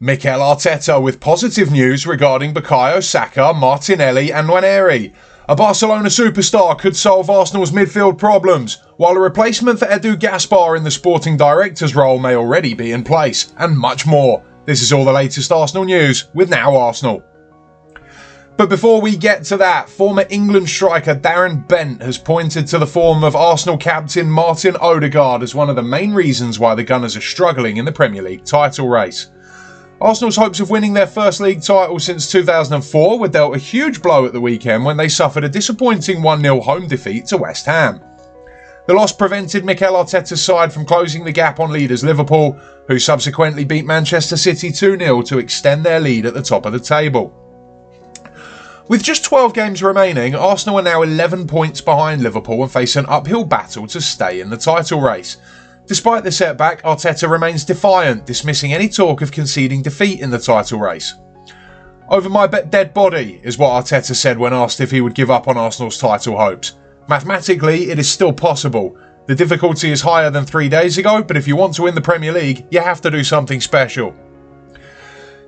Mikel Arteta with positive news regarding Bukayo Saka, Martinelli and Nwaneri. A Barcelona superstar could solve Arsenal's midfield problems, while a replacement for Edu Gaspar in the sporting director's role may already be in place, and much more. This is all the latest Arsenal news with Now Arsenal. But before we get to that, former England striker Darren Bent has pointed to the form of Arsenal captain Martin Odegaard as one of the main reasons why the Gunners are struggling in the Premier League title race. Arsenal's hopes of winning their first league title since 2004 were dealt a huge blow at the weekend when they suffered a disappointing 1-0 home defeat to West Ham. The loss prevented Mikel Arteta's side from closing the gap on leaders Liverpool, who subsequently beat Manchester City 2-0 to extend their lead at the top of the table. With just 12 games remaining, Arsenal are now 11 points behind Liverpool and face an uphill battle to stay in the title race. Despite the setback, Arteta remains defiant, dismissing any talk of conceding defeat in the title race. "Over my dead body," is what Arteta said when asked if he would give up on Arsenal's title hopes. "Mathematically, it is still possible. The difficulty is higher than 3 days ago, but if you want to win the Premier League, you have to do something special."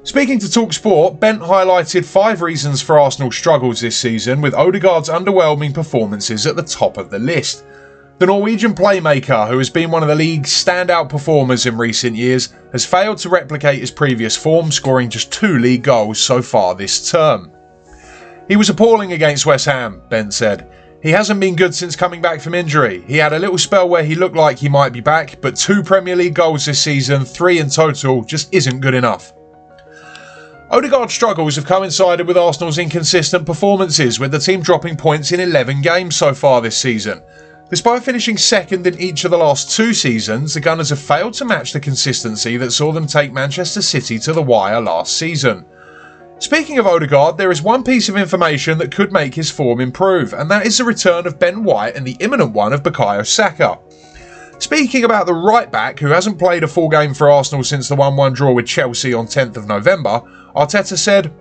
Speaking to TalkSport, Bent highlighted 5 reasons for Arsenal's struggles this season, with Odegaard's underwhelming performances at the top of the list. The Norwegian playmaker, who has been one of the league's standout performers in recent years, has failed to replicate his previous form, scoring just 2 league goals so far this term. "He was appalling against West Ham," Bent said. "He hasn't been good since coming back from injury. He had a little spell where he looked like he might be back, but 2 Premier League goals this season, 3 in total, just isn't good enough." Odegaard's struggles have coincided with Arsenal's inconsistent performances, with the team dropping points in 11 games so far this season. Despite finishing second in each of the last 2 seasons, the Gunners have failed to match the consistency that saw them take Manchester City to the wire last season. Speaking of Odegaard, there is one piece of information that could make his form improve, and that is the return of Ben White and the imminent one of Bukayo Saka. Speaking about the right-back, who hasn't played a full game for Arsenal since the 1-1 draw with Chelsea on 10th of November, Arteta said,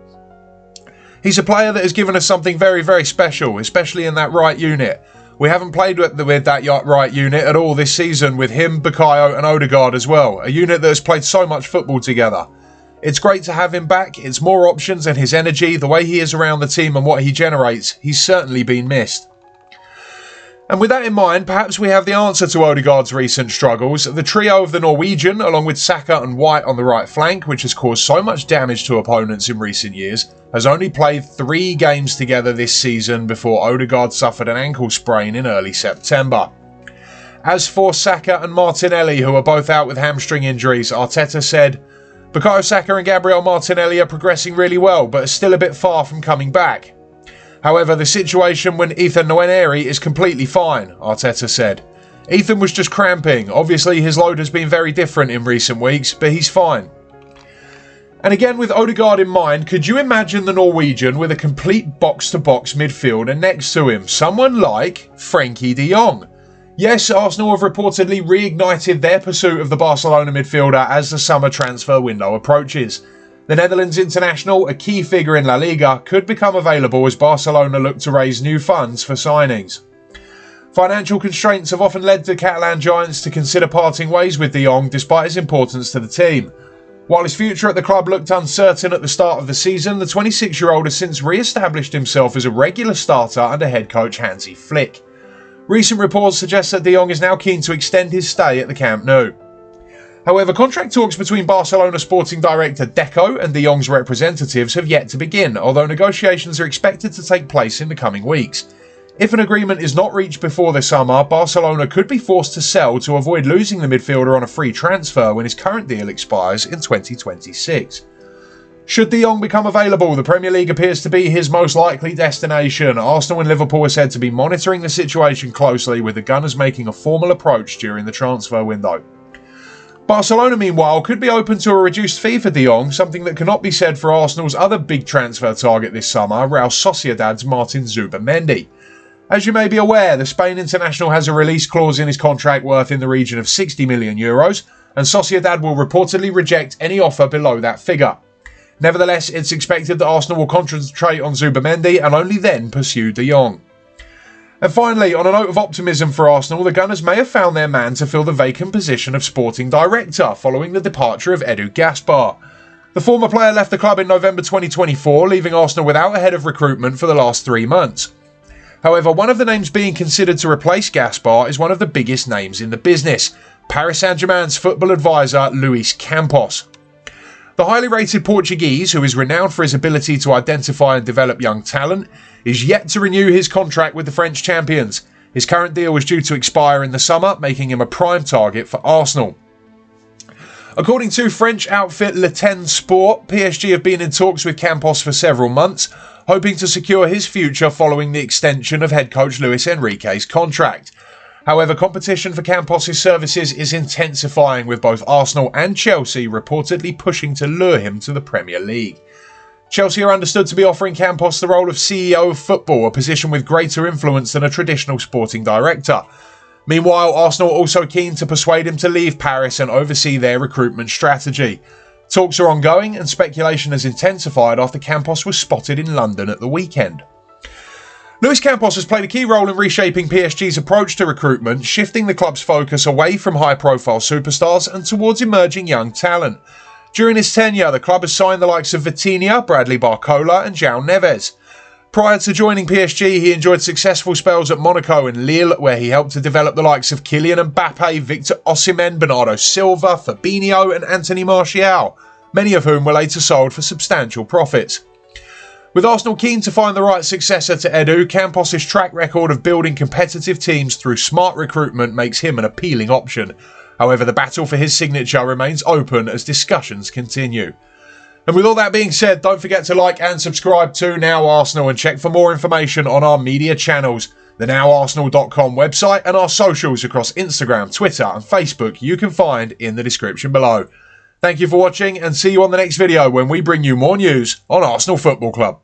"He's a player that has given us something very, very special, especially in that right unit. We haven't played with that right unit at all this season, with him, Bukayo and Odegaard as well, a unit that has played so much football together. It's great to have him back. It's more options, and his energy, the way he is around the team and what he generates, he's certainly been missed." And with that in mind, perhaps we have the answer to Odegaard's recent struggles. The trio of the Norwegian, along with Saka and White on the right flank, which has caused so much damage to opponents in recent years, has only played 3 games together this season before Odegaard suffered an ankle sprain in early September. As for Saka and Martinelli, who are both out with hamstring injuries, Arteta said, "Bukayo Saka and Gabriel Martinelli are progressing really well, but are still a bit far from coming back. However, the situation when Ethan Nwaneri is completely fine," Arteta said. "Ethan was just cramping. Obviously, his load has been very different in recent weeks, but he's fine." And again, with Odegaard in mind, could you imagine the Norwegian with a complete box-to-box midfielder next to him? Someone like Frenkie de Jong. Yes, Arsenal have reportedly reignited their pursuit of the Barcelona midfielder as the summer transfer window approaches. The Netherlands international, a key figure in La Liga, could become available as Barcelona look to raise new funds for signings. Financial constraints have often led the Catalan giants to consider parting ways with de Jong despite his importance to the team. While his future at the club looked uncertain at the start of the season, the 26-year-old has since re-established himself as a regular starter under head coach Hansi Flick. Recent reports suggest that de Jong is now keen to extend his stay at the Camp Nou. However, contract talks between Barcelona sporting director Deco and de Jong's representatives have yet to begin, although negotiations are expected to take place in the coming weeks. If an agreement is not reached before the summer, Barcelona could be forced to sell to avoid losing the midfielder on a free transfer when his current deal expires in 2026. Should de Jong become available, the Premier League appears to be his most likely destination. Arsenal and Liverpool are said to be monitoring the situation closely, with the Gunners making a formal approach during the transfer window. Barcelona, meanwhile, could be open to a reduced fee for de Jong, something that cannot be said for Arsenal's other big transfer target this summer, Real Sociedad's Martin Zubimendi. As you may be aware, the Spain international has a release clause in his contract worth in the region of €60 million, and Sociedad will reportedly reject any offer below that figure. Nevertheless, it's expected that Arsenal will concentrate on Zubimendi and only then pursue de Jong. And finally, on a note of optimism for Arsenal, the Gunners may have found their man to fill the vacant position of sporting director following the departure of Edu Gaspar. The former player left the club in November 2024, leaving Arsenal without a head of recruitment for the last 3 months. However, one of the names being considered to replace Gaspar is one of the biggest names in the business, Paris Saint-Germain's football advisor Luis Campos. The highly rated Portuguese, who is renowned for his ability to identify and develop young talent, is yet to renew his contract with the French champions. His current deal was due to expire in the summer, making him a prime target for Arsenal. According to French outfit Le Ten Sport, PSG have been in talks with Campos for several months, hoping to secure his future following the extension of head coach Luis Enrique's contract. However, competition for Campos' services is intensifying, with both Arsenal and Chelsea reportedly pushing to lure him to the Premier League. Chelsea are understood to be offering Campos the role of CEO of football, a position with greater influence than a traditional sporting director. Meanwhile, Arsenal are also keen to persuade him to leave Paris and oversee their recruitment strategy. Talks are ongoing and speculation has intensified after Campos was spotted in London at the weekend. Luis Campos has played a key role in reshaping PSG's approach to recruitment, shifting the club's focus away from high-profile superstars and towards emerging young talent. During his tenure, the club has signed the likes of Vitinha, Bradley Barcola and João Neves. Prior to joining PSG, he enjoyed successful spells at Monaco and Lille, where he helped to develop the likes of Kylian Mbappe, Victor Osimhen, Bernardo Silva, Fabinho and Anthony Martial, many of whom were later sold for substantial profits. With Arsenal keen to find the right successor to Edu, Campos' track record of building competitive teams through smart recruitment makes him an appealing option. However, the battle for his signature remains open as discussions continue. And with all that being said, don't forget to like and subscribe to Now Arsenal and check for more information on our media channels, the NowArsenal.com website and our socials across Instagram, Twitter and Facebook you can find in the description below. Thank you for watching and see you on the next video when we bring you more news on Arsenal Football Club.